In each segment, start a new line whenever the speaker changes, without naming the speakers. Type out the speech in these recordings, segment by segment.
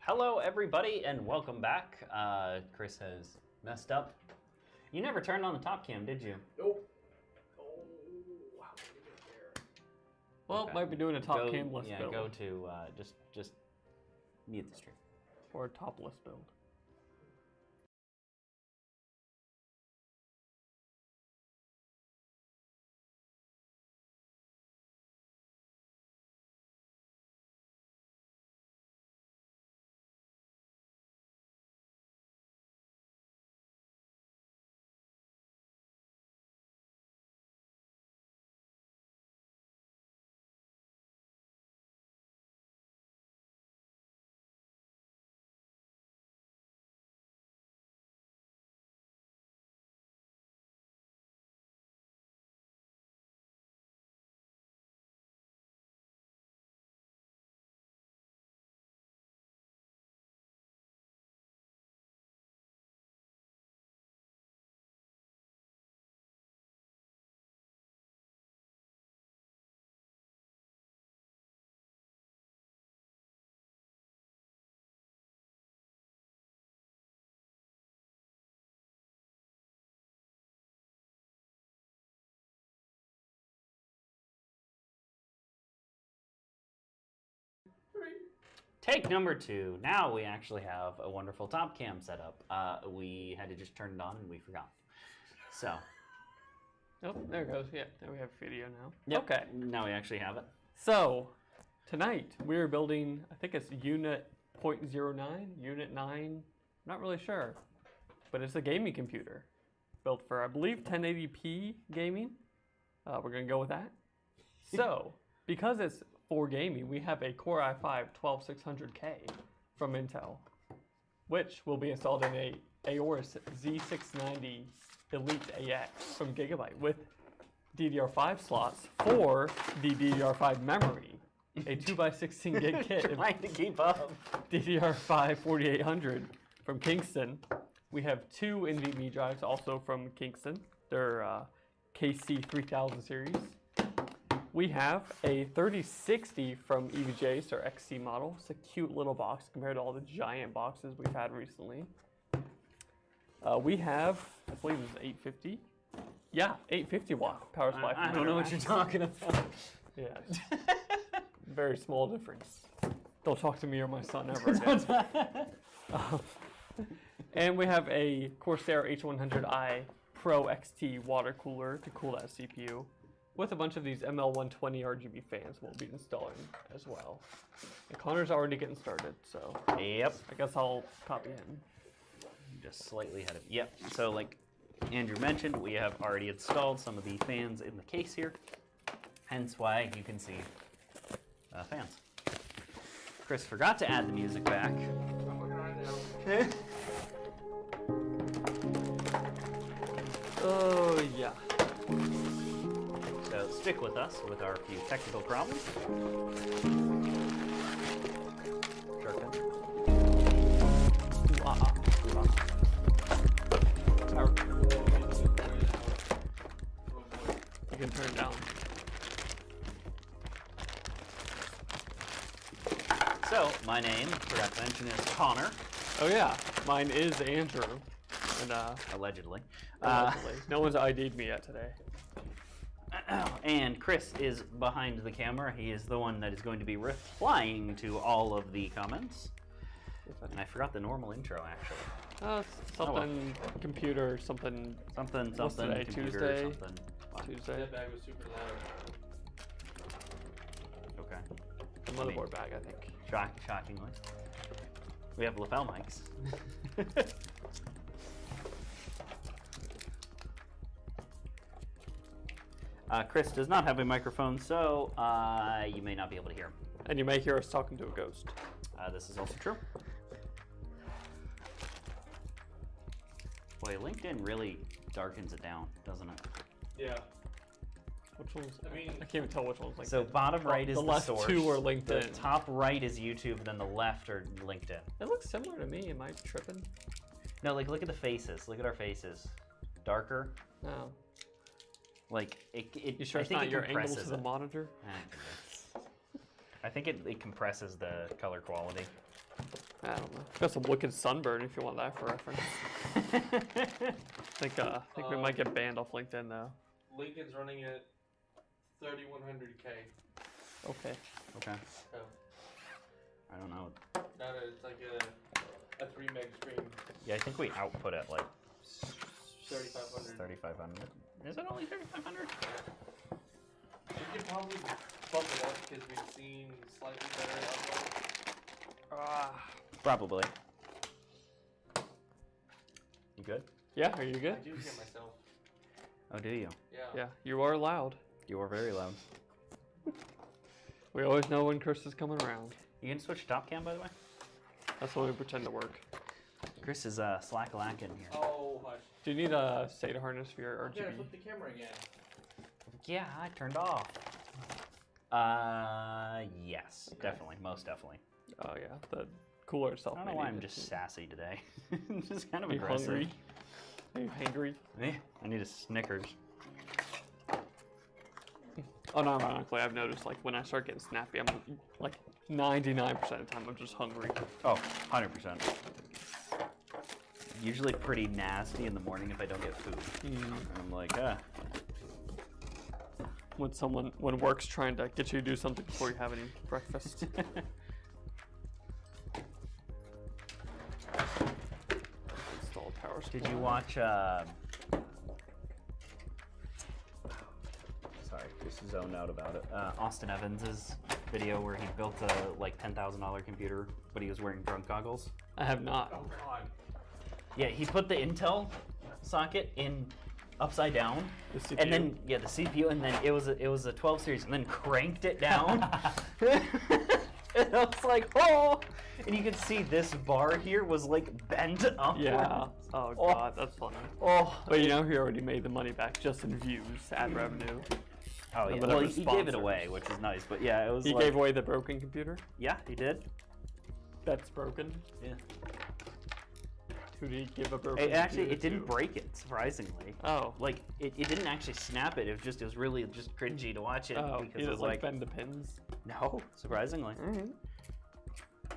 Hello everybody and welcome back. Chris has messed up. You never turned on the top cam, did you?
Nope. Oh, how did we get there?
Well,
Okay.
might be doing a top camless
yeah,
build.
go to just mute the stream.
Or a topless build.
Take number 2. Now we actually have a wonderful top cam setup. We had to just turn it on and we forgot. So.
Oh, there it goes. Yeah, there we have video now.
Yep.
Okay.
Now we actually have it.
So, tonight we're building, I think it's Unit 0.09, Unit 9, not really sure. But it's a gaming computer. Built for, I believe, 1080p gaming. We're going to go with that. So, because it's for gaming, we have a Core i5 12600K from Intel, which will be installed in a AORUS Z690 Elite AX from Gigabyte with DDR5 slots for the DDR5 memory, a 2x16 gig kit.
Trying to keep up.
DDR5 4800 from Kingston. We have 2 NVMe drives also from Kingston. They're KC3000 series. We have a 3060 from EVGA, it's our XT model. It's a cute little box compared to all the giant boxes we've had recently. We have, I believe it's 850. Yeah, 850 watt power supply.
I don't know what you're talking about.
Yeah, very small difference. Don't talk to me or my son ever again. And we have a Corsair H100i PRO XT water cooler to cool that CPU, with a bunch of these ML120 RGB fans we'll be installing as well. And Connor's already getting started, so
Yep.
I guess I'll copy him.
Just slightly ahead of. Yep. So like Andrew mentioned, we have already installed some of the fans in the case here, hence why you can see fans. Chris forgot to add the music back.
I'm working on it now.
Oh yeah.
So stick with us with our few technical problems. Sharpen.
You can turn it down.
So my name, forgot to mention, is Connor.
Oh yeah, mine is Andrew. And
Allegedly.
allegedly. No one's ID'd me yet today.
And Chris is behind the camera. He is the one that is going to be replying to all of the comments. And I forgot the normal intro, actually.
Something computer, something.
Something,
What's today?
computer,
Tuesday?
something.
Tuesday.
That bag was super loud.
Okay.
The motherboard bag, I think.
Shockingly. We have lapel mics. Chris does not have a microphone, so you may not be able to hear him.
And you may hear us talking to a ghost.
This is also true. Boy, LinkedIn really darkens it down, doesn't it?
Yeah.
Which one's?
I mean,
I can't even tell which one's LinkedIn.
So bottom right is
the
the
left
source.
2 are LinkedIn.
The top right is YouTube, then the left are LinkedIn.
It looks similar to me. Am I tripping?
No, like look at the faces. Look at our faces. Darker.
No.
Like it.
You sure
I
it's
think
not
it
your angle
compresses
to the
it.
monitor?
I think it compresses the color quality.
I don't know. Got some wicked sunburn if you want that for reference. I think we might get banned off LinkedIn though.
Lincoln's running at 3100K.
Okay.
Okay.
So,
I don't know.
it's like a 3 meg screen.
Yeah, I think we output at like
3500.
3,500. Is it only 3,500?
We could probably bump it up because we've seen slightly better upload.
Probably. You good?
Yeah, are you
I
good?
do hear myself.
Oh, do you?
Yeah.
Yeah, you are loud.
You are very loud.
We always know when Chris is coming around.
You can switch top cam, by the way?
That's when we pretend to work.
Chris is slack-lacking here.
Oh, hush.
Do you need a SATA harness for your
Yeah,
RGB?
flip the camera again.
Yeah, I turned off. Yes, definitely, most definitely.
Oh yeah, the cooler itself.
I don't know why I'm just sassy today. I'm just kind of
Are you
aggressive.
hungry? Are you hangry?
Yeah, I need a Snickers.
Unironically, I've noticed like when I start getting snappy, I'm like 99% of the time I'm just hungry.
Oh, 100%. Usually pretty nasty in the morning if I don't get food. And I'm like,
When work's trying to get you to do something before you have any breakfast. Install power supply.
Did you watch, sorry, just zoned out about it. Austin Evans's video where he built a like $10,000 computer, but he was wearing drunk goggles?
I have not.
Oh, God.
Yeah, he put the Intel socket in upside down,
The CPU.
and then the CPU, and then it was a 12 series, and then cranked it down. And I was like, oh! And you could see this bar here was like bent upward.
Yeah. Oh god, that's funny.
Oh.
But you know, he already made the money back just in views, ad revenue.
Oh yeah. Well, he gave it away, which is nice. But yeah, it was.
He gave away the broken computer.
Yeah, he did.
That's broken.
Yeah.
Who did he give a broken?
It didn't break it, surprisingly.
Oh.
Like it didn't actually snap it. It was really just cringy to watch it
Oh,
because
he
it was
doesn't
like
bend the pins.
no, surprisingly.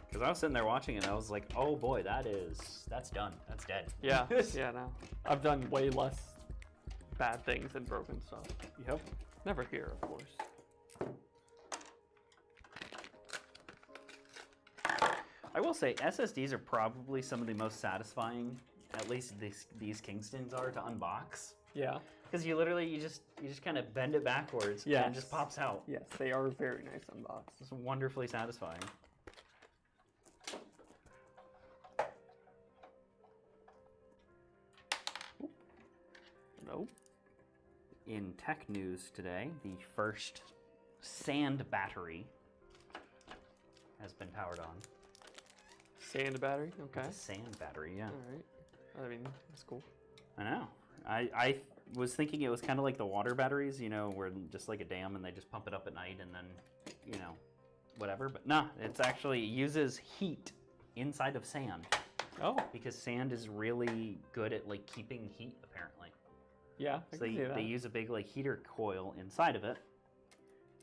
Because I was sitting there watching it, and I was like, oh boy, that's done. That's dead.
Yeah. Yeah. No. I've done way less bad things than broken stuff.
Yep.
Never here, of course.
I will say SSDs are probably some of the most satisfying, at least these Kingstons are, to unbox.
Yeah.
Because you just kind of bend it backwards and it just pops out.
Yes, they are very nice unboxed.
It's wonderfully satisfying.
Nope.
In tech news today, the first sand battery has been powered on.
Sand battery? Okay.
It's a sand battery, yeah.
Alright. I mean, that's cool.
I know. I was thinking it was kind of like the water batteries, you know, where just like a dam and they just pump it up at night and then, you know, whatever. But no, it's actually, it uses heat inside of sand.
Oh.
Because sand is really good at like keeping heat, apparently.
Yeah,
So they use a big like heater coil inside of it,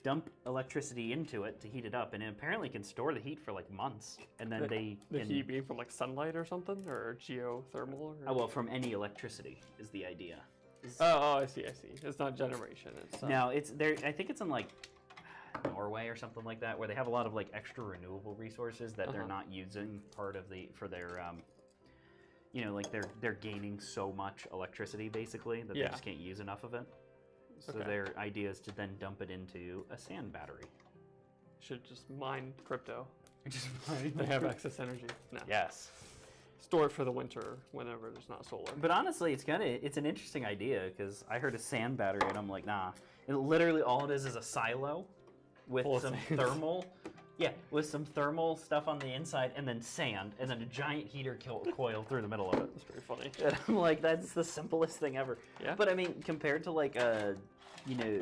dump electricity into it to heat it up, and it apparently can store the heat for like months. And then
the heat being from like sunlight or something, or geothermal? Or...
Oh well, from any electricity is the idea.
Oh, I see. It's not generation. It's
no, it's there. I think it's in like Norway or something like that, where they have a lot of like extra renewable resources that they're not using part of for their you know, like they're gaining so much electricity basically that they just can't use enough of it. So their idea is to then dump it into a sand battery.
Should just mine crypto.
Just
They have excess energy. No.
Yes.
Store it for the winter whenever there's not solar.
But honestly, it's an interesting idea because I heard a sand battery and I'm like, nah. It literally all it is a silo with some thermal. Yeah, with some thermal stuff on the inside, and then sand, and then a giant heater coil through the middle of it.
That's pretty funny.
And I'm like, that's the simplest thing ever.
Yeah.
But I mean, compared to like a, you know,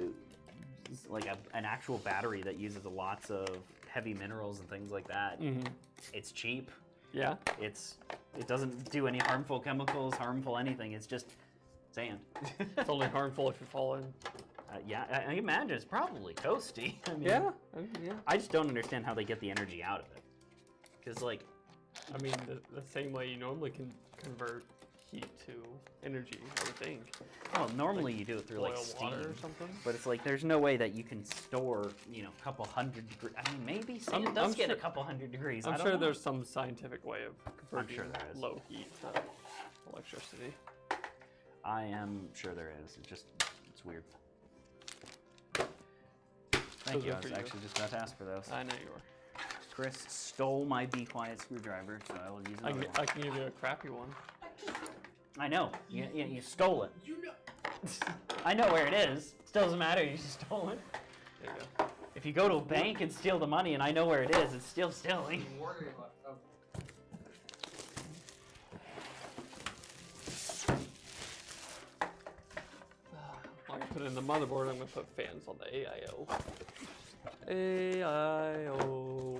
like an actual battery that uses lots of heavy minerals and things like that, it's cheap.
Yeah.
It doesn't do any harmful chemicals, harmful anything. It's just sand.
It's only harmful if you fall in.
Yeah, I imagine it's probably toasty. I mean,
Yeah.
I just don't understand how they get the energy out of it. Because, like...
I mean, the same way you normally can convert heat to energy, I would think.
Oh, normally you do it through, like,
Boil
steam.
water or something?
But it's like, there's no way that you can store, you know, a couple hundred degrees. I mean, maybe sand does get a couple hundred degrees.
I'm
I don't
sure
know.
there's some scientific way of converting
there is.
low heat to electricity.
I am sure there is. It's weird. Thank you. I was actually just about to ask for those.
I know you were.
Chris stole my Be Quiet screwdriver, so I will use another one.
I can give you a crappy one.
I know. You stole it.
You know.
I know where it is. Still doesn't matter. You stole it.
There you go.
If you go to a bank and steal the money, and I know where it is, it's still stealing.
While you put it in the motherboard, I'm going to put fans on the AIO. AIO.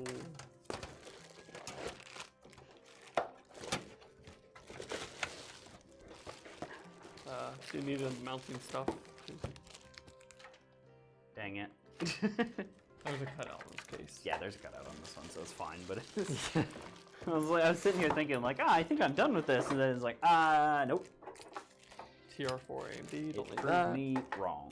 Do you need mounting stuff?
Dang it.
There's a cutout in this case.
Yeah, there's a cutout on this one, so it's fine. But I was sitting here thinking, like, I think I'm done with this, and then it's like, nope.
TR4 AMD, don't need
Prove
that.
me wrong.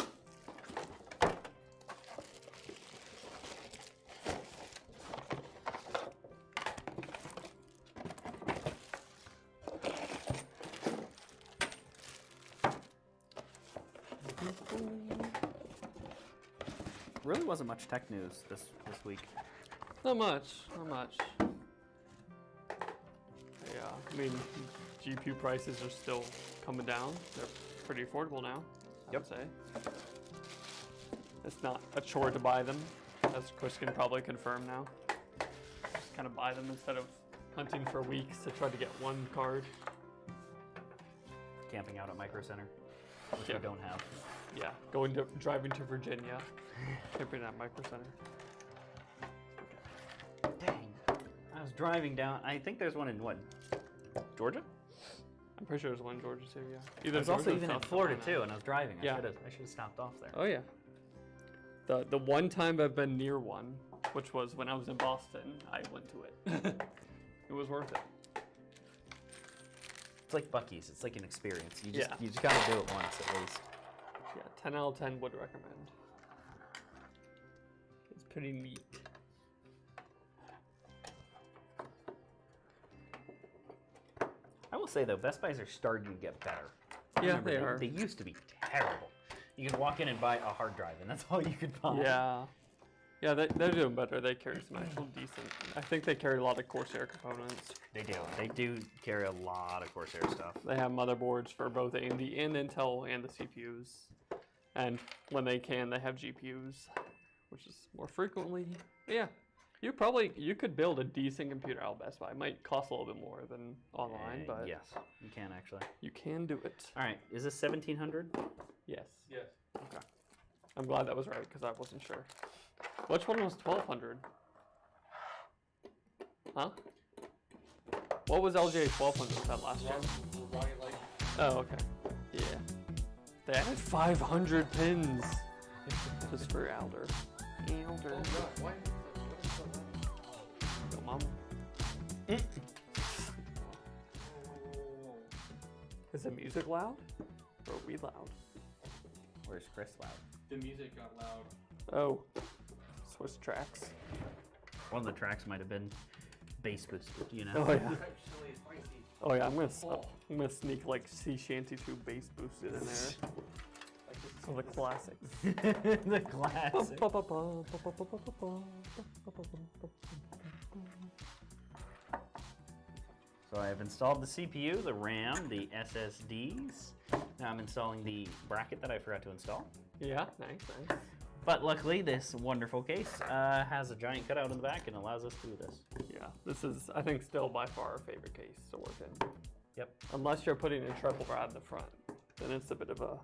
Really wasn't much tech news this week.
Not much, not much. Yeah, I mean, GPU prices are still coming down. They're pretty affordable now, I
Yep.
would say. It's not a chore to buy them, as Chris can probably confirm now. Just kind of buy them instead of hunting for weeks to try to get one card.
Camping out at Micro Center, which
Yeah.
we don't have.
Yeah, driving to Virginia, camping at Micro Center.
Dang. I was driving down. I think there's one in what? Georgia?
I'm pretty sure there's one in Georgia too, yeah.
There's
Georgia
also
or
even in
South
Florida
Carolina.
too, and I was driving.
Yeah.
I should have stopped off there.
Oh yeah. The one time I've been near one, which was when I was in Boston, I went to it. It was worth it.
It's like Buc-ee's. It's like an experience. You
Yeah.
just gotta do it once at least.
Yeah, 10 out of 10 would recommend. It's pretty neat.
I will say though, Best Buys are starting to get better. I
Yeah,
remember
they are.
They used to be terrible. You could walk in and buy a hard drive, and that's all you could buy.
Yeah. Yeah, they're doing better. They carry some actual decent. I think they carry a lot of Corsair components.
They do. They do carry a lot of Corsair stuff.
They have motherboards for both AMD and Intel and the CPUs. And when they can, they have GPUs, which is more frequently. But yeah, you could build a decent computer out of Best Buy. It might cost a little bit more than online, but
yes, you can actually.
you can do it.
All right, is this 1700?
Yes.
Yes.
Okay. I'm glad that was right because I wasn't sure. Which one was 1200? Huh? What was LGA 1200 that last year?
Raleigh Light.
Oh, okay. Yeah. They added 500 pins just for Elder. Elder.
Oh god, why is so loud?
Go, mom. Is the music loud? Or are we loud?
Where's Chris loud?
The music got loud.
Oh. Switch tracks.
One of the tracks might have been bass boosted, you know?
Oh, yeah.
Exceptionally spicy.
Oh, yeah. I'm gonna sneak like Sea Shanty 2 bass boosted in there.
Like this.
So the classics.
The classic. So I've installed the CPU, the RAM, the SSDs. Now I'm installing the bracket that I forgot to install.
Yeah, nice, nice.
But luckily, this wonderful case has a giant cutout in the back and allows us to do this.
Yeah, this is, I think, still by far our favorite case to work in.
Yep.
Unless you're putting a triple rad in the front, then it's a bit of a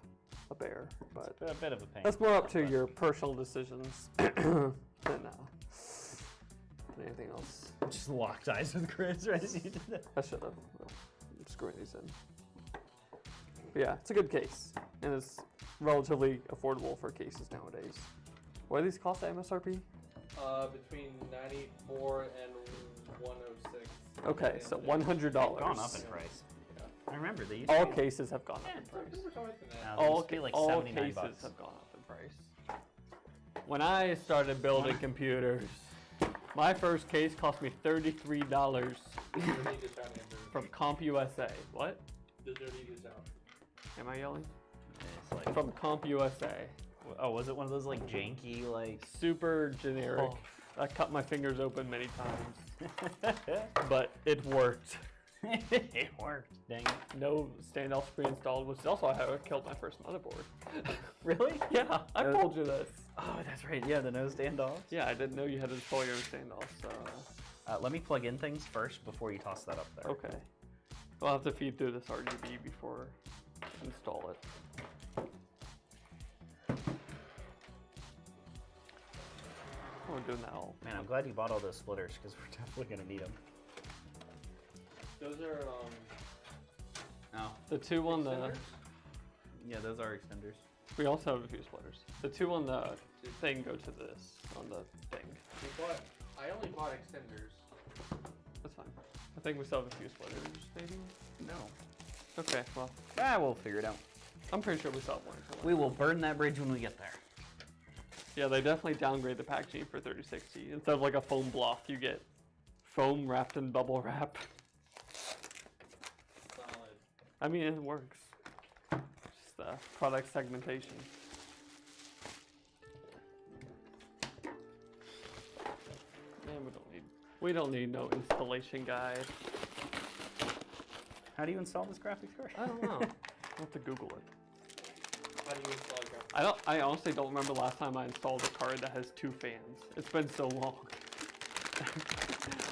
bear. But
A bit of a pain.
that's more up to your personal decisions than anything else.
Just locked eyes with Chris right as you did that.
I should have. I'm screwing these in. But yeah, it's a good case, and it's relatively affordable for cases nowadays. What do these cost at MSRP?
Between 94 and 106.
Okay, so $100.
They've gone up in price.
Yeah.
I remember they used
All
to be,
cases have gone up in
It's
price.
always been that.
they
All,
used to be like
all
79
cases
bucks.
have gone up in price. When I started building computers, my first case cost me $33
Does there need to sound, Andrew?
from CompUSA. What?
Does there need to sound?
Am I yelling?
It's like,
From CompUSA.
oh, was it one of those like janky like?
Super generic.
Oh.
I cut my fingers open many times, but it worked.
It worked. Dang it.
No standoffs pre-installed, which is also how I killed my first motherboard.
Really?
Yeah, I told you this.
Oh, that's right. Yeah, the no standoffs.
Yeah, I didn't know you had to install your own standoffs. So.
Let me plug in things first before you toss that up there.
Okay. We'll have to feed through this RGB before I install it. We're doing that all.
Man, I'm glad you bought all those splitters because we're definitely gonna need them.
Those are,
Oh,
The two on the.
extenders?
yeah, those are extenders.
We also have a few splitters. The two on the thing go to this on the thing.
I only bought extenders.
That's fine. I think we still have a few splitters, maybe.
No.
Okay, well,
We'll figure it out.
I'm pretty sure we still have one.
We will burn that bridge when we get there.
Yeah, they definitely downgrade the packaging for 3060. Instead of like a foam block, you get foam wrapped in bubble wrap.
Solid.
I mean, it works. Just product segmentation. Man, we don't need no installation guide.
How do you install this graphics card?
I don't know. I'll have to Google it.
how to install a graphics.
I honestly don't remember the last time I installed a card that has 2 fans. It's been so long.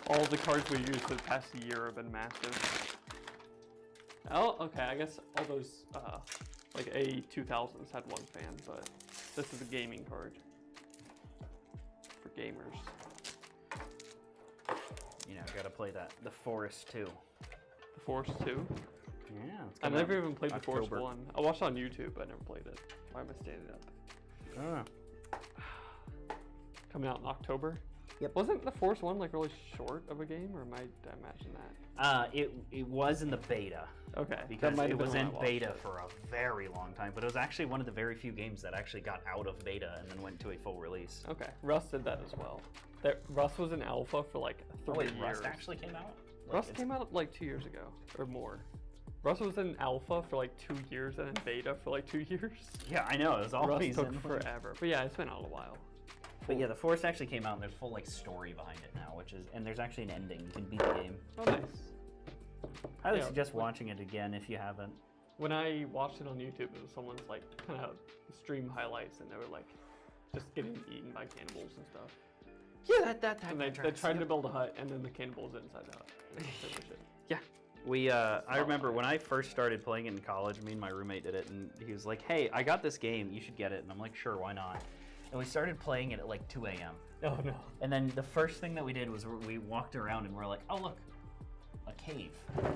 All the cards we used for the past year have been massive. Oh, okay, I guess all those, like A2000s had 1 fan, but this is a gaming card for gamers.
You know, gotta play the Forest 2.
The Force 2?
Yeah, it's
I
coming
never
out
even played the Force
October.
1. I watched it on YouTube, but I never played it. Why am I standing up? Coming out in October?
Yep.
Wasn't the Force 1 like really short of a game, or did I imagine that?
It was in the beta.
Okay.
Because
might
it
have been
was
when I
in
watched
beta
it.
for a very long time, but it was actually one of the very few games that actually got out of beta and then went to a full release.
Okay. Rust did that as well. Rust was in alpha for like 3 years.
Rust actually came out?
Rust came out like 2 years ago, or more. Rust was in alpha for like 2 years and in beta for like 2 years.
Yeah, I know. It was always
Rust took
in
forever. But yeah, it's been out a while.
But yeah, the Forest actually came out and there's full like story behind it now, and there's actually an ending. You can beat the game.
Oh, nice.
I would
Yeah,
suggest watching it again if you haven't.
When I watched it on YouTube, it was someone's like kind of stream highlights, and they were like just getting eaten by cannibals and stuff.
Yeah, that
And they tried to build a hut, and then the cannibals inside the hut. And they finished it.
Yeah. I remember when I first started playing it in college, me and my roommate did it, and he was like, hey, I got this game, you should get it. And I'm like, sure, why not? And we started playing it at like 2 a.m.
Oh no.
And then the first thing that we did was we walked around and we're like, oh look, a cave.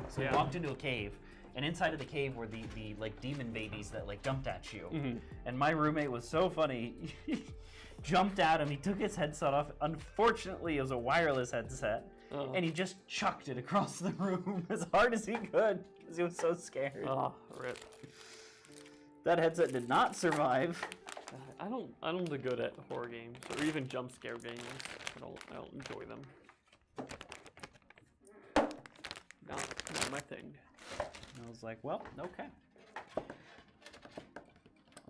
So
Yeah.
we walked into a cave, and inside of the cave were the like demon babies that like jumped at you.
Mm-hmm.
And my roommate was so funny. He jumped at him, he took his headset off. Unfortunately, it was a wireless headset.
Oh.
And he just chucked it across the room as hard as he could because he was so scared.
Oh, rip.
That headset did not survive.
I don't do good at horror games or even jump scare games. I don't enjoy them. Not my thing.
And I was like, well, okay.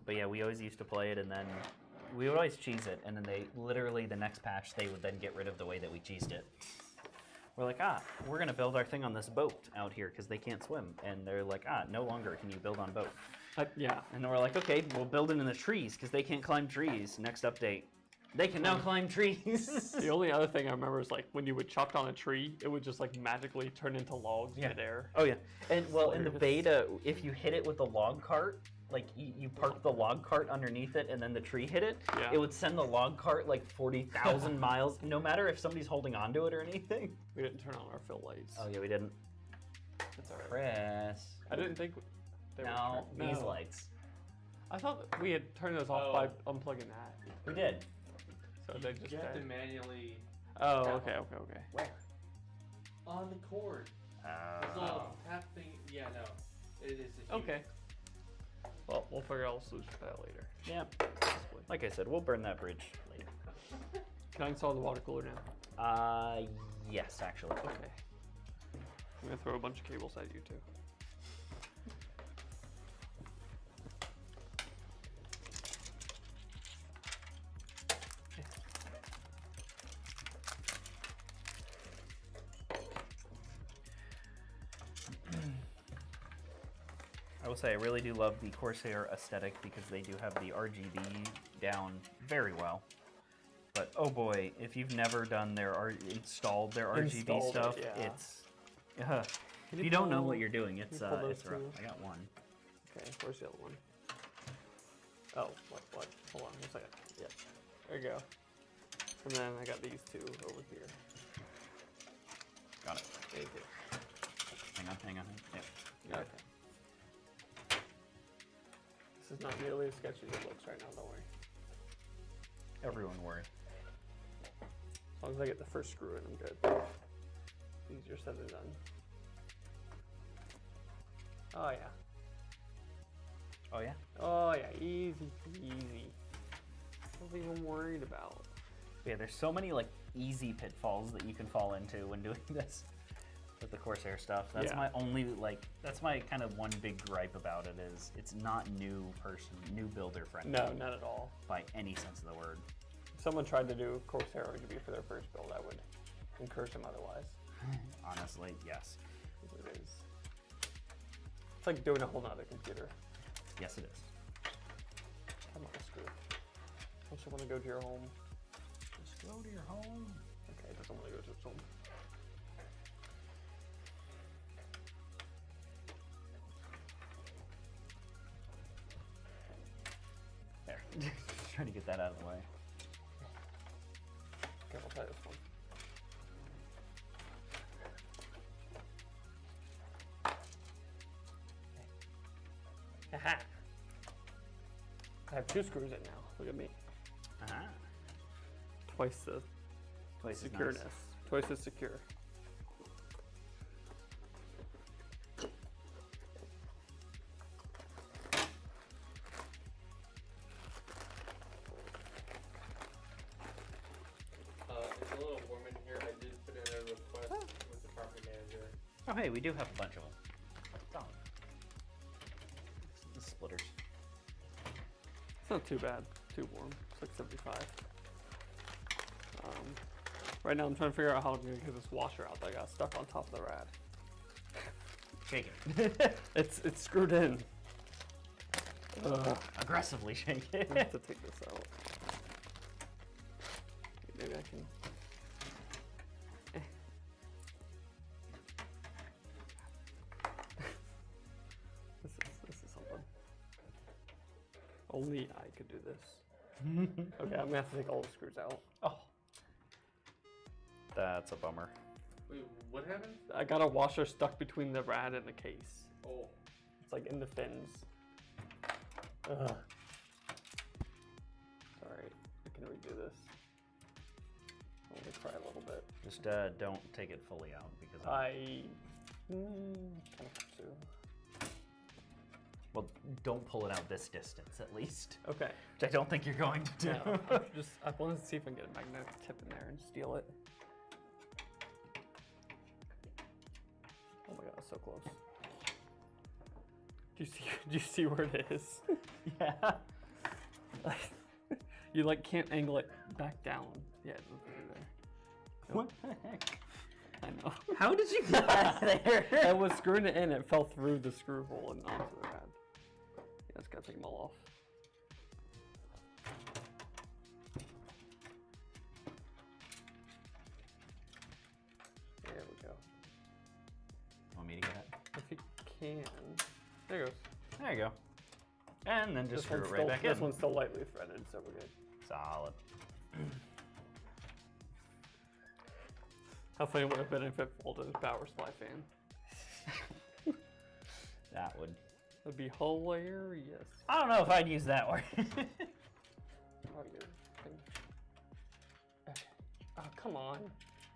But yeah, we always used to play it, and then we would always cheese it, and then literally the next patch, they would then get rid of the way that we cheesed it. We're like, we're gonna build our thing on this boat out here because they can't swim. And they're like, no longer can you build on boat.
Yeah.
And then we're like, okay, we'll build it in the trees because they can't climb trees. Next update, they can now climb trees.
The only other thing I remember is like when you would chop down a tree, it would just like magically turn into logs midair.
Oh yeah, and well, in the
Hilarious.
beta, if you hit it with the log cart, like you park the log cart underneath it, and then the tree hit it,
Yeah.
it would send the log cart like 40,000 miles, no matter if somebody's holding onto it or anything.
We didn't turn on our fill lights.
Oh yeah, we didn't.
That's alright.
Chris.
I didn't think they
No,
were
these lights.
I thought that we had turned those off by unplugging that.
We did.
So they just
You have to
died.
manually.
Oh,
tap
okay,
on.
okay, okay.
Where?
On the cord. It's
Oh.
all tap thing. Yeah, no. It is a huge.
Okay. Well, we'll figure out a solution for that later.
Yeah.
Possibly.
Like I said, we'll burn that bridge later.
Can I install the water cooler now?
Yes, actually.
Okay. I'm gonna throw a bunch of cables at you too.
I will say I really do love the Corsair aesthetic because they do have the RGB down very well. But oh boy, if you've never done installed their RGB
Installed it,
stuff,
yeah.
it's
Can
if you don't know
pull-
what you're doing, it's
pull those
it's rough.
two?
I got one.
Okay, where's the other one? Oh, what? Hold on, 1 second. Yep. There you go. And then I got these two over here.
Got it.
There you go.
Hang on. Yep.
Okay. This is not nearly as sketchy as it looks right now, don't worry.
Everyone worry.
As long as I get the first screw in, I'm good. Easier said than done. Oh yeah.
Oh yeah.
Oh yeah, easy peasy. Nothing even worried about.
Yeah, there's so many like easy pitfalls that you can fall into when doing this with the Corsair stuff. That's
Yeah.
my only that's my kind of one big gripe about it is it's not new builder friendly.
No, not at all.
By any sense of the word.
If someone tried to do Corsair RGB for their first build, I would encourage them otherwise.
Honestly, yes.
It is. It's like doing a whole nother computer.
Yes, it is.
doesn't want to go to your home.
Just go to your home.
Okay, it doesn't want to go to its home.
There. Just trying to get that out of the way.
Okay, I'll try this one. Haha. I have 2 screws in now. Look at me.
Uh-huh.
Twice the
Place is
secureness.
nice.
Twice as secure.
It's a little warm in here. I did put in a request with the property manager.
Oh, hey, we do have a bunch of them. Solid. The splitters.
It's not too bad. Too warm. It's like 75. Right now I'm trying to figure out how I'm gonna get this washer out that got stuck on top of the rad.
Shake it.
It's screwed in.
Aggressively shake it.
I have to take this out. Maybe I can. This is something. Only I could do this. Okay, I'm gonna have to take all the screws out.
Oh. That's a bummer.
Wait, what happened?
I got a washer stuck between the rad and the case.
Oh.
It's like in the fins. Ugh. Alright, I can redo this. Let me try a little bit.
Just don't take it fully out because
I kind of have to.
well, don't pull it out this distance at least.
Okay.
Which I don't think you're going to do.
No, I wanted to see if I can get a magnetic tip in there and steal it. Oh my god, it's so close. Do you see where it is?
Yeah.
You like can't angle it back down. Yeah, it's over there.
What the heck?
I know.
How did you get that there?
I was screwing it in, it fell through the screw hole and onto the rad. Yeah, just gotta take them all off. There we go.
Want me to get it?
If you can. There it goes.
There you go. And then just screw it
one's
right
still,
back
this
in.
one's still lightly threaded, so we're good.
Solid.
How funny would it have been if it folded a power supply fan?
That would.
That'd be hilarious.
I don't know if I'd use that word.
Oh, your thing. Okay. Oh, come on.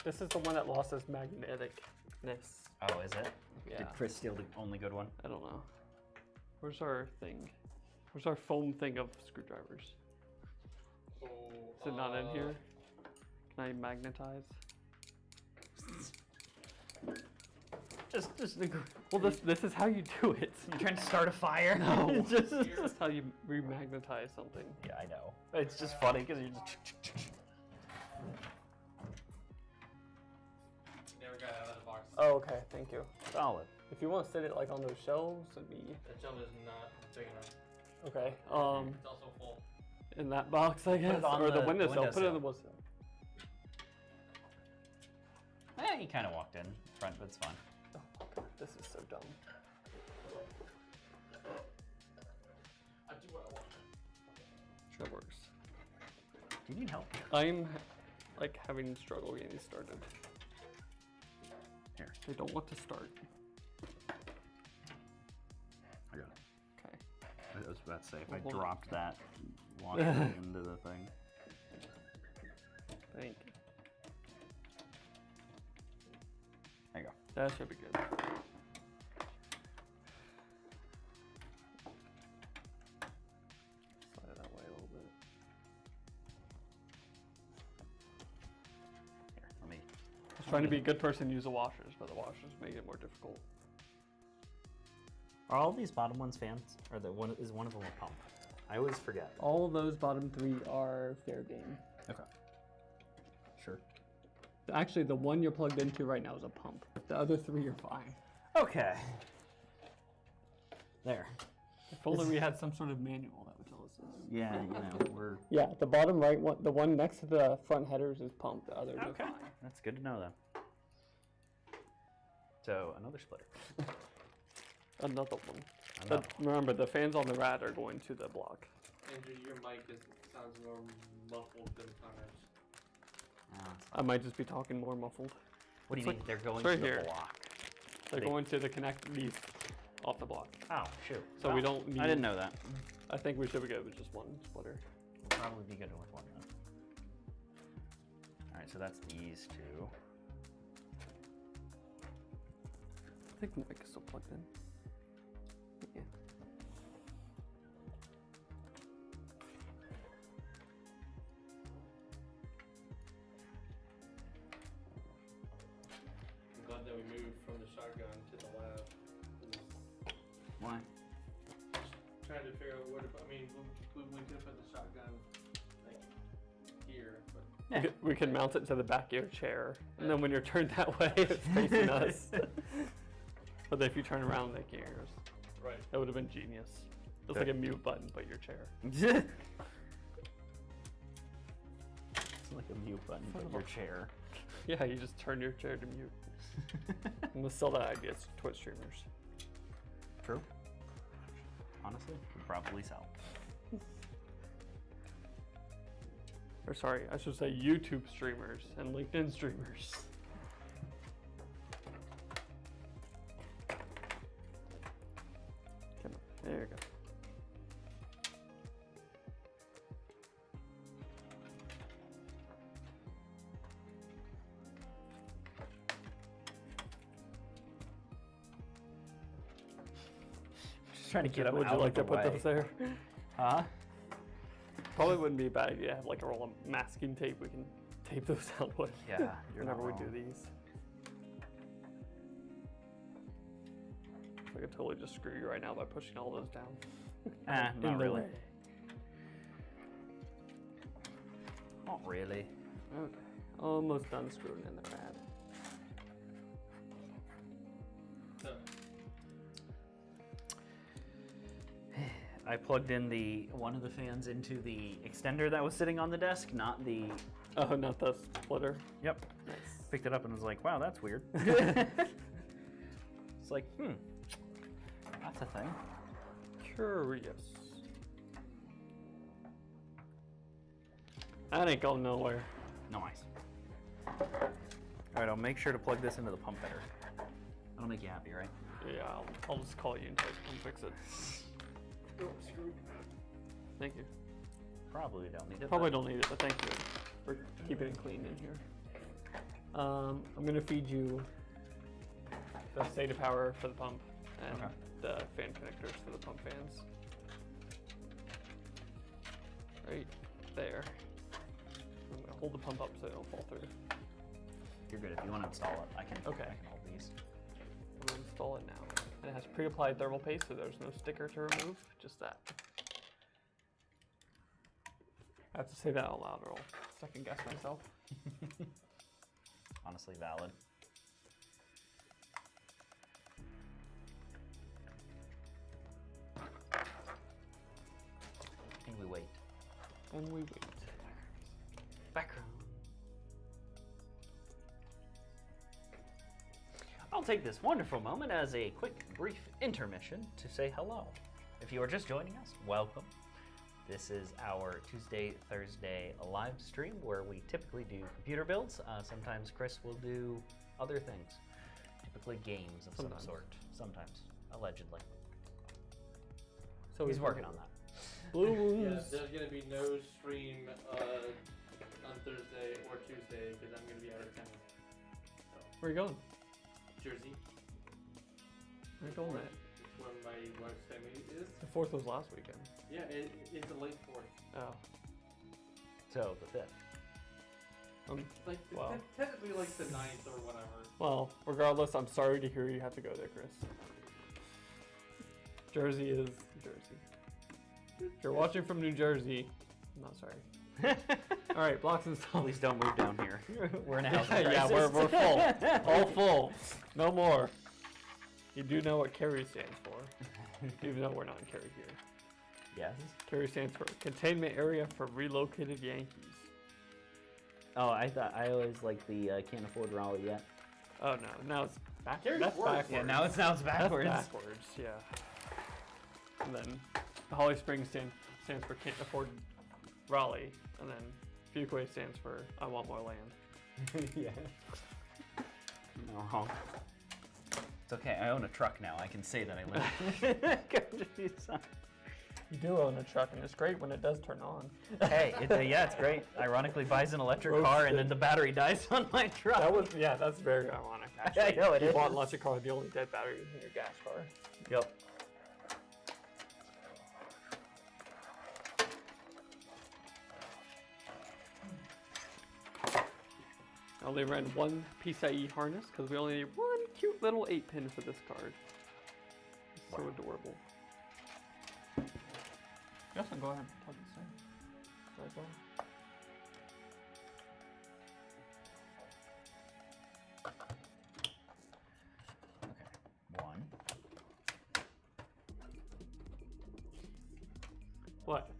This is the one that lost its magneticness.
Oh, is it?
Yeah.
Did Chris steal the only good one?
I don't know. Where's our thing? Where's our foam thing of screwdrivers?
Oh,
Is it not in here? Can I magnetize?
Just
Well, this is how you do it.
you trying to start a fire?
No, this is how you remagnetize something.
Yeah, I know. It's just funny because you're just.
Never got it out of the box.
Oh, okay. Thank you.
Solid.
If you want to sit it like on those shelves, it'd be
That shelf is not big enough.
okay.
It's also full.
In that box, I guess,
it on
or the
the
windowsill. Put it in the
windowsill.
windowsill.
He kind of walked in front, but it's fine.
Oh god, this is so dumb.
I do what I want.
That works.
Do you need help?
I'm like having struggle getting started.
Here.
I don't want to start.
I got it.
Okay.
I was about to say, if I
Well,
dropped that walking into the thing.
Thank you.
There you go.
That should be good. Slide it that way a little bit.
Here, let me.
I was trying to be a good person and use the washers, but the washers make it more difficult.
Are all these bottom ones fans? Or is one of them a pump? I always forget.
All of those bottom three are fair game.
Okay. Sure.
Actually, the one you're plugged into right now is a pump. The other three are fine.
Okay. There.
If only we had some sort of manual that would tell us
Yeah, you know, we're...
Yeah, the bottom right one, the one next to the front headers is pumped. The others are fine.
That's good to know, then. So, another splitter.
Another one.
Another
But remember, the fans on the rad are going to the block.
Andrew, your mic sounds more muffled than Connor's.
I might just be talking more muffled.
What do you mean? They're going
right
to the
here.
block.
They're going to the connect these off the block.
Oh, shoot.
So we don't need...
I didn't know that.
I think we should go with just one splitter.
Probably be good with one, then. Alright, so that's these two.
I think the mic is still plugged in. Yeah.
I'm glad that we moved from the shotgun to the lab.
Why?
Trying to figure out what, I mean, we could put the shotgun like here, but
Yeah.
We can mount it to the back of your chair, and then when you're turned that way, it's facing us. But if you turn around, they can't hear us.
right.
That would have been genius. It's
Yeah.
like a mute button, but your chair.
It's like a mute button, but your chair.
Yeah, you just turn your chair to mute. I'm gonna sell that idea to Twitch streamers.
True. Honestly, could probably sell.
Or sorry, I should say YouTube streamers and LinkedIn streamers. Come on, there you go.
Just trying to get them
Would
out
you like
of the
to put
way.
those there?
Huh?
Probably wouldn't be a bad idea to have like a roll of masking tape. We can tape those out with.
Yeah, you're not
Whenever we do
wrong.
these. I could totally just screw you right now by pushing all those down.
Not
In the
really.
way.
Not really.
Okay. Almost done screwing in the rad.
So,
I plugged in one of the fans into the extender that was sitting on the desk, not the...
Oh, not the splitter.
Yep.
Nice.
Picked it up and was like, wow, that's weird. It's like, that's a thing.
Curious. That ain't going nowhere.
Nice. Alright, I'll make sure to plug this into the pump header. That'll make you happy, right?
Yeah, I'll just call you until you can fix it. Thank you.
Probably don't need it.
Probably don't need it, but thank you for keeping it clean in here. I'm gonna feed you the SATA power for the pump and
Okay.
the fan connectors for the pump fans. Right there. I'm gonna hold the pump up so it don't fall through.
You're good. If you want to install it, I can
Okay.
I can hold these.
I'm gonna install it now. And it has pre-applied thermal paste, so there's no sticker to remove, just that. I have to say that out loud or I'll second guess myself.
Honestly valid. And we wait.
And we wait.
Background. I'll take this wonderful moment as a quick, brief intermission to say hello. If you are just joining us, welcome. This is our Tuesday, Thursday live stream where we typically do computer builds. Sometimes Chris will do other things, typically games of
Sometimes.
some sort. Sometimes, allegedly.
So
He's working on that.
Blue
yeah,
Wounds.
there's gonna be no stream on Thursday or Tuesday because I'm gonna be out of town. So,
Where are you going?
Jersey,
Where are you going at?
it's where my wife's family is.
The 4th was last weekend.
Yeah, it's a late 4th.
Oh.
So, the 5th.
Like
Wow.
technically like the 9th or whatever.
Well, regardless, I'm sorry to hear you have to go there, Chris. Jersey is Jersey. If you're watching from New Jersey, I'm not sorry. All right, blocks installed.
Please don't move down here. We're in a house crisis.
Yeah, we're full. All full. No more. You do know what Cary stands for. Even though we're not in Cary here.
Yes.
Cary stands for Containment Area for Relocated Yankees.
Oh, I always like the can't afford Raleigh yet.
Oh no, now it's back.
Cary's
That's
worse.
backwards.
Yeah, now it's backwards.
That's backwards, yeah. And then the Holly Springs stands for Can't Afford Raleigh, and then Fuquay stands for I Want More Land.
Yeah. No. It's okay. I own a truck now. I can say that I live.
You do own a truck, and it's great when it does turn on.
Hey, yeah, it's great. Ironically, buys an electric car, and then the battery dies on my truck.
That's very ironic. Actually,
I know, it
you
is.
bought an electric car with the only dead battery in your gas car.
Yep.
I only ran one PCIe harness because we only need one cute little 8-pin for this card. It's so adorable. Yes, I'll go ahead and plug this in. Right there.
Okay. One.
What?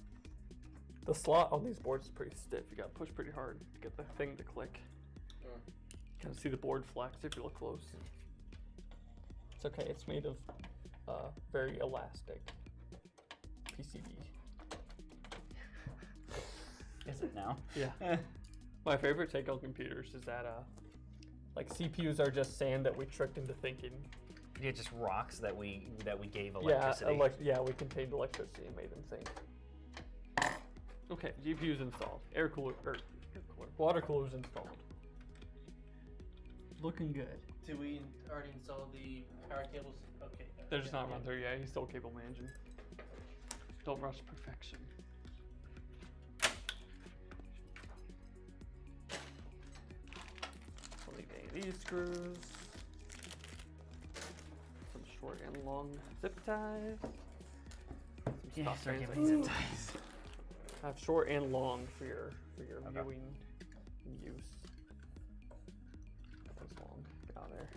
The slot on these boards is pretty stiff. You gotta push pretty hard to get the thing to click. You can see the board flex if you look close. It's okay, it's made of very elastic PCB.
Is it now?
Yeah. My favorite take on computers is that like CPUs are just sand that we tricked into thinking.
Yeah, just rocks that we gave electricity.
Yeah, we contained electricity and made them think. Okay, GPU's installed. Water cooler's installed. Looking good.
Did we already install the power cables? Okay.
They're just not run through yet. He's still cable managing. Don't rush perfection. I'll leave any of these screws. Some short and long zip ties. Some stop
start
fans.
giving zip ties.
I have short and long for your viewing use. That's long. Get out of there.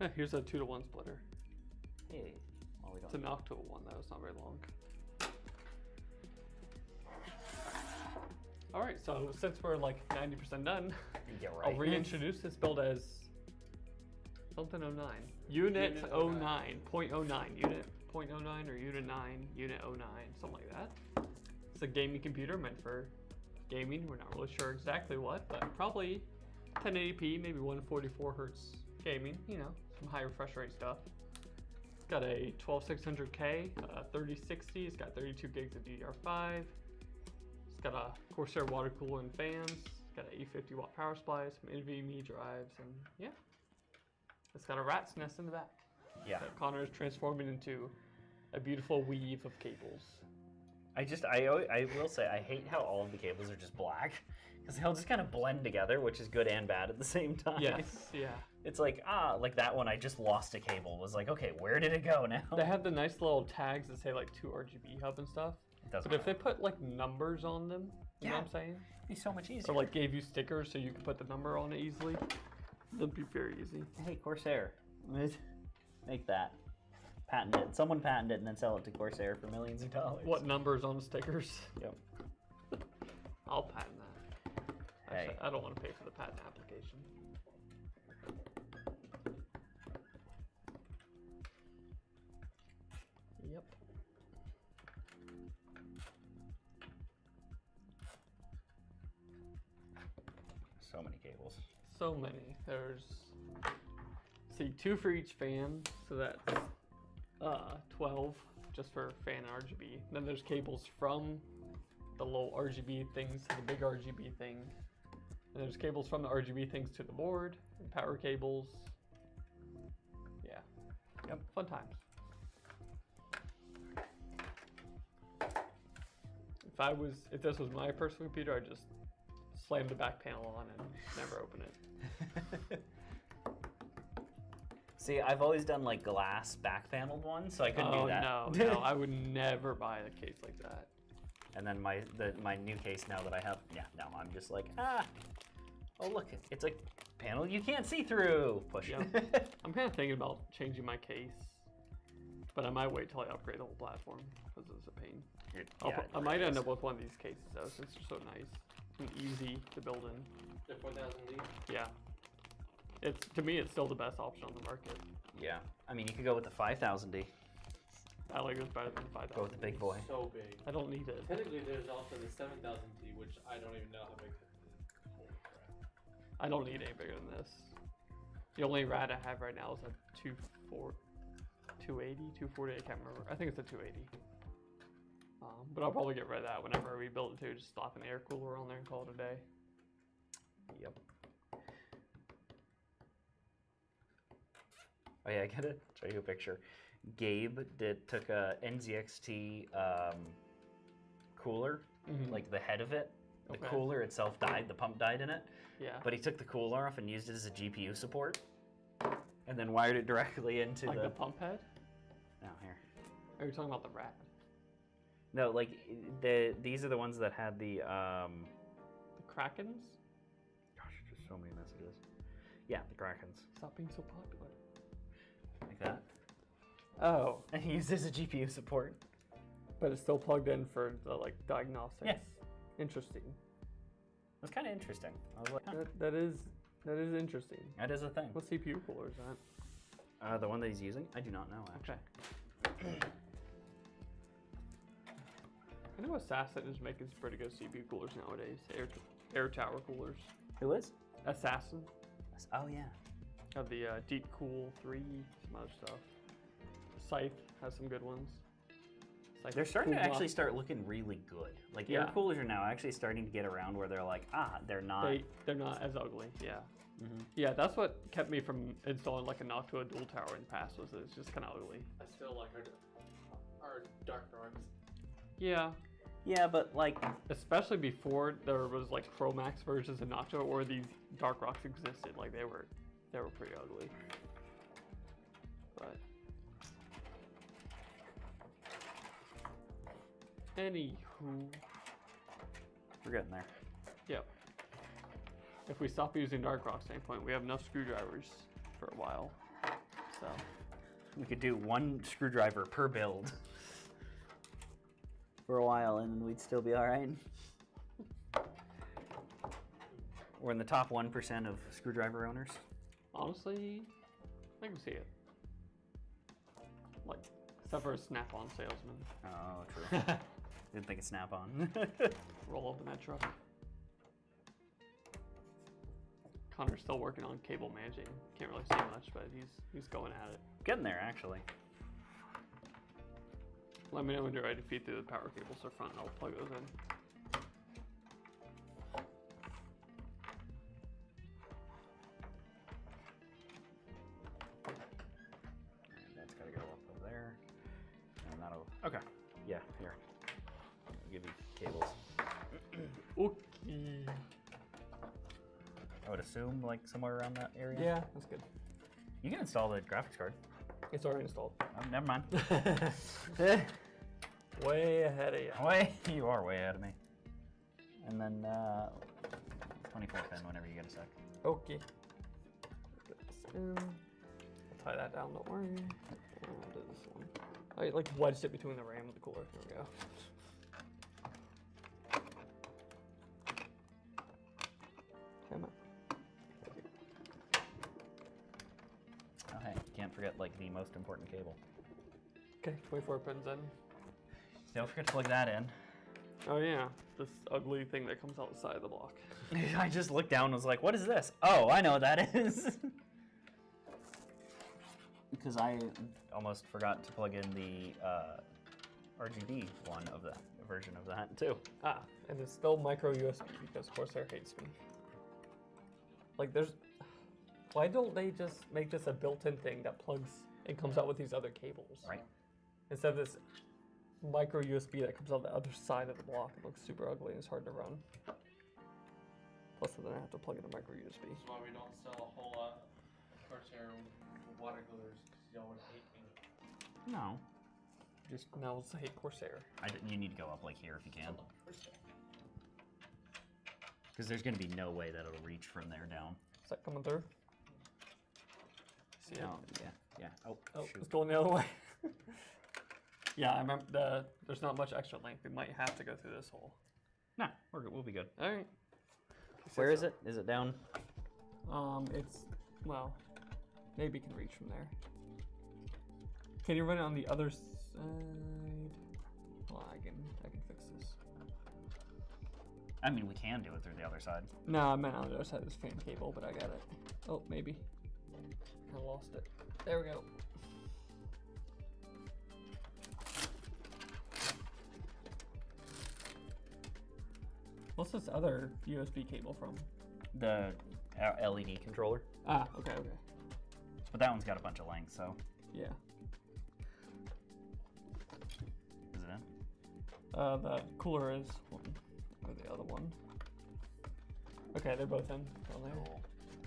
Yeah, here's a 2-to-1 splitter.
Hey. Well, we don't.
It's an octo one though, it's not very long. Alright, so since we're like 90% done,
Yeah, right.
I'll reintroduce this build as something 09. Unit 09, 0.09, unit 0.09 or unit 9, unit 09, something like that. It's a gaming computer meant for gaming. We're not really sure exactly what, but probably 1080p, maybe 144 hertz gaming, you know, some high refresh rate stuff. It's got a 12600K, 3060, it's got 32 gigs of DDR5. It's got a Corsair water cooler and fans. It's got an 850 watt power supply, some NVMe drives, and yeah. It's got a rat's nest in the back.
Yeah.
That Connor is transforming into a beautiful weave of cables.
I will say, I hate how all of the cables are just black. Because they'll just kind of blend together, which is good and bad at the same time.
Yes, yeah.
It's like, like that one, I just lost a cable. Was like, okay, where did it go now?
They have the nice little tags that say like 2 RGB hub and stuff.
It doesn't
But if
matter.
they put like numbers on them, you know what I'm saying?
It'd be so much easier.
Or like gave you stickers so you could put the number on it easily, that'd be very easy.
Hey, Corsair, make that. Patent it. Someone patent it and then sell it to Corsair for millions of dollars.
What numbers on stickers?
Yep.
I'll patent that.
Hey.
Actually, I don't want to pay for the patent application. Yep.
So many cables.
So many. There's, see, 2 for each fan, so that's 12 just for fan RGB. Then there's cables from the little RGB things to the big RGB thing. And there's cables from the RGB things to the board, and power cables. Yeah. Yep, fun times. If this was my personal computer, I'd just slam the back panel on and never open it.
See, I've always done like glass back paneled ones, so I couldn't do that.
No, I would never buy a case like that.
And then my new case now that I have, no, I'm just like, Oh look, it's a panel you can't see through. Push.
Yeah. I'm kind of thinking about changing my case, but I might wait till I upgrade the whole platform because it's a pain. I might end up with one of these cases though, since they're so nice and easy to build in.
The 4000D?
Yeah. To me, it's still the best option on the market.
Yeah. I mean, you could go with the 5000D.
I like it better than the 5000.
Go with the big boy.
So big.
I don't need it.
Technically, there's also the 7000D, which I don't even know how big that is. Holy crap.
I don't need any bigger than this. The only RAD I have right now is a 280, 240, I can't remember. I think it's a 280. But I'll probably get rid of that whenever I rebuild it too. Just slap an air cooler on there and call it a day.
Yep. Oh yeah, I gotta show you a picture. Gabe took a NZXT cooler, like the head of it. The cooler itself died, the pump died in it.
Yeah.
But he took the cooler off and used it as a GPU support. And then wired it directly into
the pump head?
No, here.
Are you talking about the RAD?
No, like these are the ones that had the
Krakens?
Gosh, just so many messages. Yeah, the Krakens.
Stop being so popular.
Like that.
Oh.
And he used it as a GPU support.
But it's still plugged in for the like diagnostics.
Yeah.
Interesting.
That's kind of interesting. I was like, huh.
That is interesting.
That is a thing.
What CPU cooler is that?
The one that he's using? I do not know, actually.
Okay. I know Assassin is making some pretty good CPU coolers nowadays. Air tower coolers.
Who is?
Assassin.
Oh, yeah.
Have the Deep Cool 3, some other stuff. Scythe has some good ones.
They're starting to actually start looking really good. Like air coolers are now actually starting to get around where they're like, they're not.
They're not as ugly. Yeah. Yeah, that's what kept me from installing like a Noctua dual tower in the past. Was it's just kind of ugly.
I still like our dark rocks.
Yeah.
Yeah, but like,
especially before there was like Chromax versions of Noctua, or these dark rocks existed. Like they were pretty ugly. But anywho,
we're getting there.
Yep. If we stop using dark rocks at any point, we have enough screwdrivers for a while. So
we could do one screwdriver per build for a while, and we'd still be all right. We're in the top 1% of screwdriver owners.
Honestly, I can see it. Like, except for a Snap-on salesman.
Oh, true. Didn't think of Snap-on.
Roll up in that truck. Connor's still working on cable managing. Can't really see much, but he's going at it.
Getting there, actually.
Let me know when you're ready to feed through the power cables to the front, and I'll plug those in.
That's got to go up over there. And that'll... Okay. Yeah, here. I'll give you cables.
Okay.
I would assume, like, somewhere around that area?
Yeah, that's good.
You can install the graphics card.
It's already installed.
Oh, never mind.
Way ahead of you.
You are way ahead of me. And then 24 pin whenever you get a sec.
Okay. Put this in. I'll tie that down, don't worry. And I'll do this one. I like wedged it between the RAM and the cooler. Here we go. Come on.
Oh hey, can't forget like the most important cable.
Okay, 24 pins in.
Don't forget to plug that in.
Oh yeah, this ugly thing that comes outside the block.
I just looked down and was like, what is this? Oh, I know what that is. Because I almost forgot to plug in the RGB one of the version of that too.
Ah, and it's still micro USB because Corsair hates me. Like why don't they just make this a built-in thing that plugs and comes out with these other cables?
Right.
Instead of this micro USB that comes out the other side of the block. It looks super ugly and it's hard to run. Plus then I have to plug in a micro USB.
That's why we don't sell a whole lot of Corsair water coolers, because y'all would hate me.
No.
Just now let's hate Corsair.
You need to go up like here if you can. Because there's going to be no way that it'll reach from there down.
Is that coming through? See it?
Oh, yeah. Oh, shoot.
It's going the other way. Yeah, I remember there's not much extra length. We might have to go through this hole.
Nah, we'll be good.
All right.
Where is it? Is it down?
It's, well, maybe it can reach from there. Can you run it on the other side? Well, I can fix this.
I mean, we can do it through the other side.
No, I meant on the other side of this fan cable, but I got it. Oh, maybe. I lost it. There we go. What's this other USB cable from?
The LED controller.
Ah, okay.
But that one's got a bunch of length, so.
Yeah.
Is it in?
The cooler is one, or the other one. Okay, they're both in.
Cool.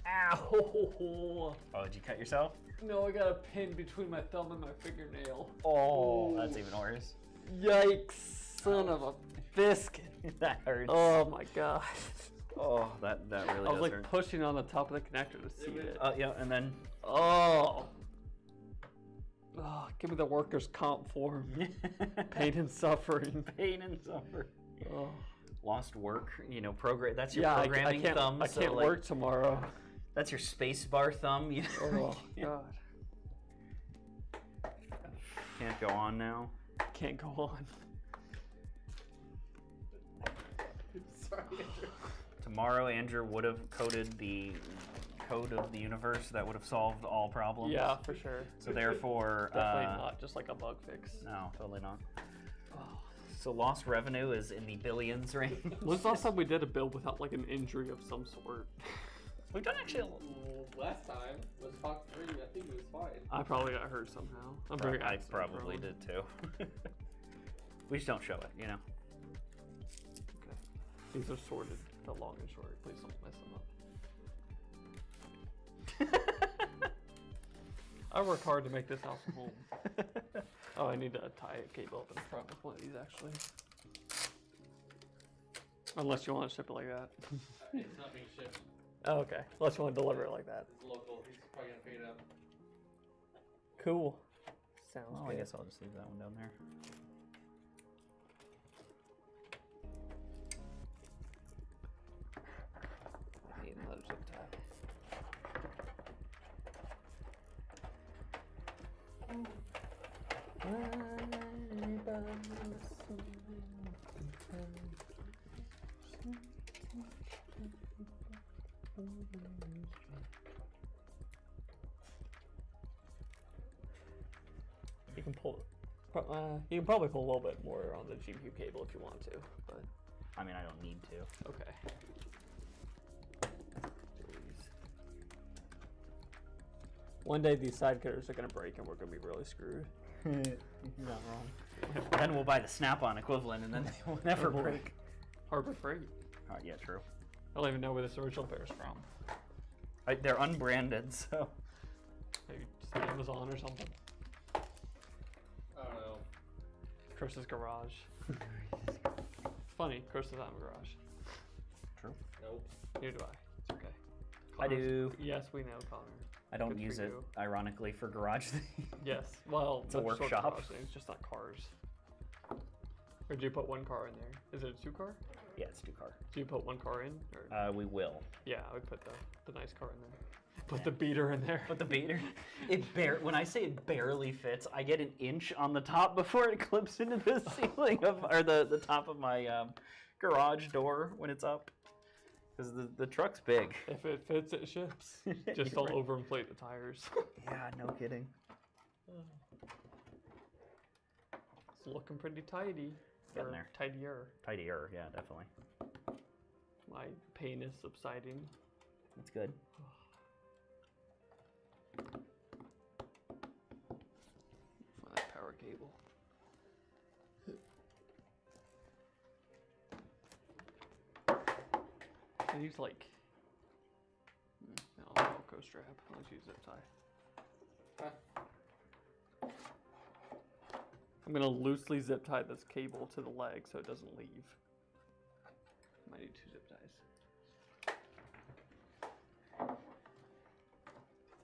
Ow!
Oh, did you cut yourself?
No, I got a pin between my thumb and my fingernail.
Oh, that's even worse.
Yikes! Son of a biscuit.
That hurts.
Oh my god.
Oh, that really
I was
does
like
hurt.
pushing on the top of the connector to see it.
Yeah, and then.
Oh. Oh, give me the workers' comp form. Pain and suffering.
Pain and suffering.
Oh.
Lost work, program. That's your programming
I
thumb.
can't work tomorrow.
That's your space bar thumb.
Oh god.
Can't go on now.
Can't go on.
Sorry, Andrew.
Tomorrow, Andrew would have coded the code of the universe that would have solved all problems.
Yeah, for sure.
So therefore,
Definitely not just like a bug fix.
No, totally not.
Oh.
So lost revenue is in the billions range.
When's the last time we did a build without like an injury of some sort?
We've done actually.
Last time was Fox 3. I think it was fine.
I probably got hurt somehow. I'm very
I
accident
probably
prone.
did too. We just don't show it,
Okay. These are sorted, the long and short. Please don't mess them up. I work hard to make this house a home. Oh, I need to tie a cable up in front with one of these actually. Unless you want to ship it like that.
It's not being shipped.
Oh, okay. Unless you want to deliver it like that.
It's local. He's probably gonna pick it up.
Cool. Sounds
Well,
good.
I guess I'll just leave that one down there.
I need another zip tie. You can pull. You can probably pull a little bit more on the GPU cable if you want to, but
I mean, I don't need to.
okay. One day these side cutters are gonna break and we're gonna be really screwed.
You're not wrong. Then we'll buy the Snap-on equivalent, and then they will never
Oh, boy.
break.
Harbor Freight.
Yeah, true.
I don't even know where this original pair is from.
They're unbranded, so.
Maybe just Amazon or something.
I don't know.
Chris's garage. Funny, Chris doesn't have a garage.
True.
Nope.
Neither do I. It's okay.
I do.
Yes, we know, Connor.
I don't
Good
use
for
it,
you.
ironically, for garage things.
Yes. Well,
It's a
that's sort of
workshop.
garage things, just not cars. Or do you put one car in there? Is it a 2-car?
Yeah, it's 2-car.
Do you put one car in? Or?
We will.
Yeah, I would put the nice car in there. Put the beater in there.
But the beater, when I say it barely fits, I get an inch on the top before it clips into the ceiling or the top of my garage door when it's up. Because the truck's big.
If it fits, it ships. Just don't overinflate the tires.
Yeah, no kidding.
It's looking pretty tidy.
Getting
Or
there.
Tidier.
Tidier, yeah, definitely.
My pain is subsiding.
That's good.
Find that power cable. I use like no Velcro strap. Let's use zip tie. I'm gonna loosely zip tie this cable to the leg so it doesn't leave. Might need 2 zip ties.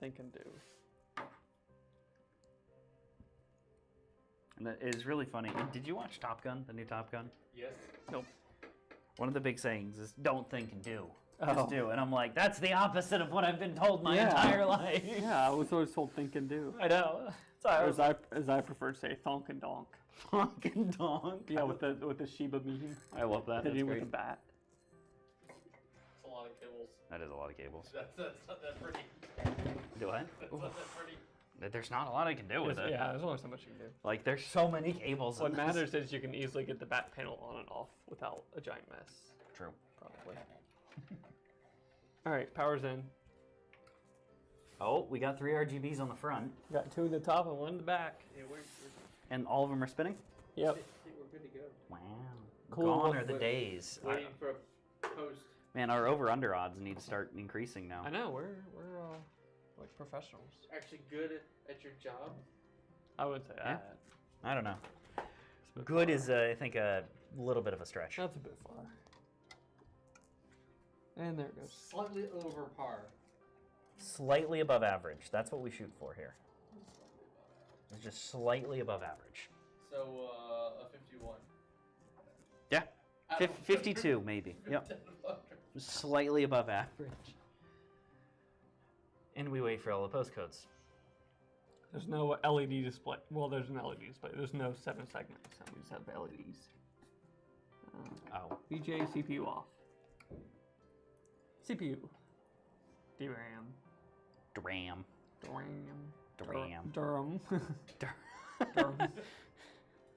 think and do.
And that is really funny. And did you watch Top Gun, the new Top Gun?
Yes.
Nope.
One of the big sayings is don't think and do.
Oh.
Just do. And I'm like, that's the opposite of what I've been told my
Yeah.
entire life.
Yeah, I was always told think and do.
I know. So I was
As I prefer to say, thonk and donk.
fucking donk.
Yeah, with the Shiba meme.
I love that. That's
Hitting with
great.
a bat.
That's a lot of cables.
That is a lot of cables.
That's not that pretty.
Do I?
That's not that pretty.
There's not a lot I can do with it.
Yeah, there's only so much you can do.
Like, there's so many cables.
What
in this.
matters is you can easily get the bat panel on and off without a giant mess.
True.
Probably. All right, power's in.
Oh, we got 3 RGBs on the front,
Got 2 in the top and 1 in the back.
Yeah,
and all of them are spinning.
Yep.
I think we're good to go.
Wow.
Cool.
Gone are the days.
Waiting for a post.
Man, our over/under odds need to start increasing now.
I know we're like professionals.
Actually good at your job.
I would say
Yeah.
that.
I don't know.
It's a bit
Good
far.
is, I think, a little bit of a stretch.
That's a bit far. And there it goes.
Slightly over par.
Slightly above average. That's what we shoot for here. It's just slightly above average.
So a 51.
Yeah.
Out of
52 maybe. Yep. Just slightly above average. And we wait for all the postcodes.
There's no LED display. Well, there's an LED display. There's no 7 segments. We just have LEDs.
Oh.
VGA CPU off. CPU. DRAM.
DRAM.
DRAM.
DRAM.
Durham. Durham. Can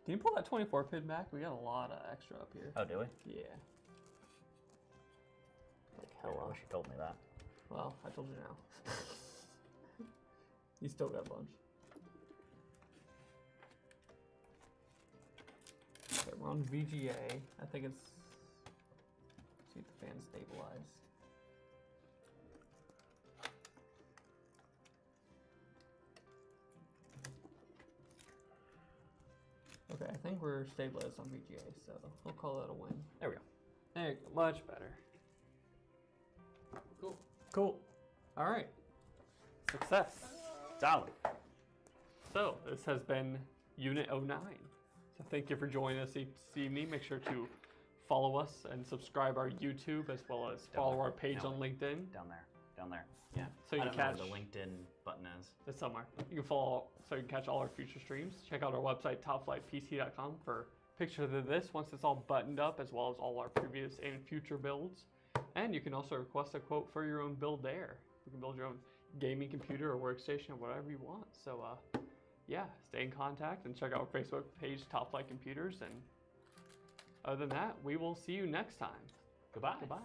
you pull that 24-pin back? We got a lot of extra up here.
Oh, do we?
Yeah. Like
I
hella.
wish you told me that.
Well, I told you now. You still got a bunch. Okay, we're on VGA. I think it's. See if the fans stabilize. Okay, I think we're stabilized on VGA, so we'll call that a win.
There we go.
There you go. Much better.
Cool.
Cool. All right. Success.
Solid.
So this has been Unit 09. So thank you for joining us this evening. Make sure to follow us and subscribe our YouTube as well as follow our page on LinkedIn.
Down there. Down there. Yeah.
So you
I
can
don't know
catch
where the LinkedIn button is.
it's somewhere. You can follow so you can catch all our future streams. Check out our website topflightpc.com for pictures of this once it's all buttoned up, as well as all our previous and future builds. And you can also request a quote for your own build there. You can build your own gaming computer or workstation or whatever you want. So yeah, stay in contact and check out our Facebook page, Top Flight Computers. And other than that, we will see you next time.
Goodbye.
Goodbye.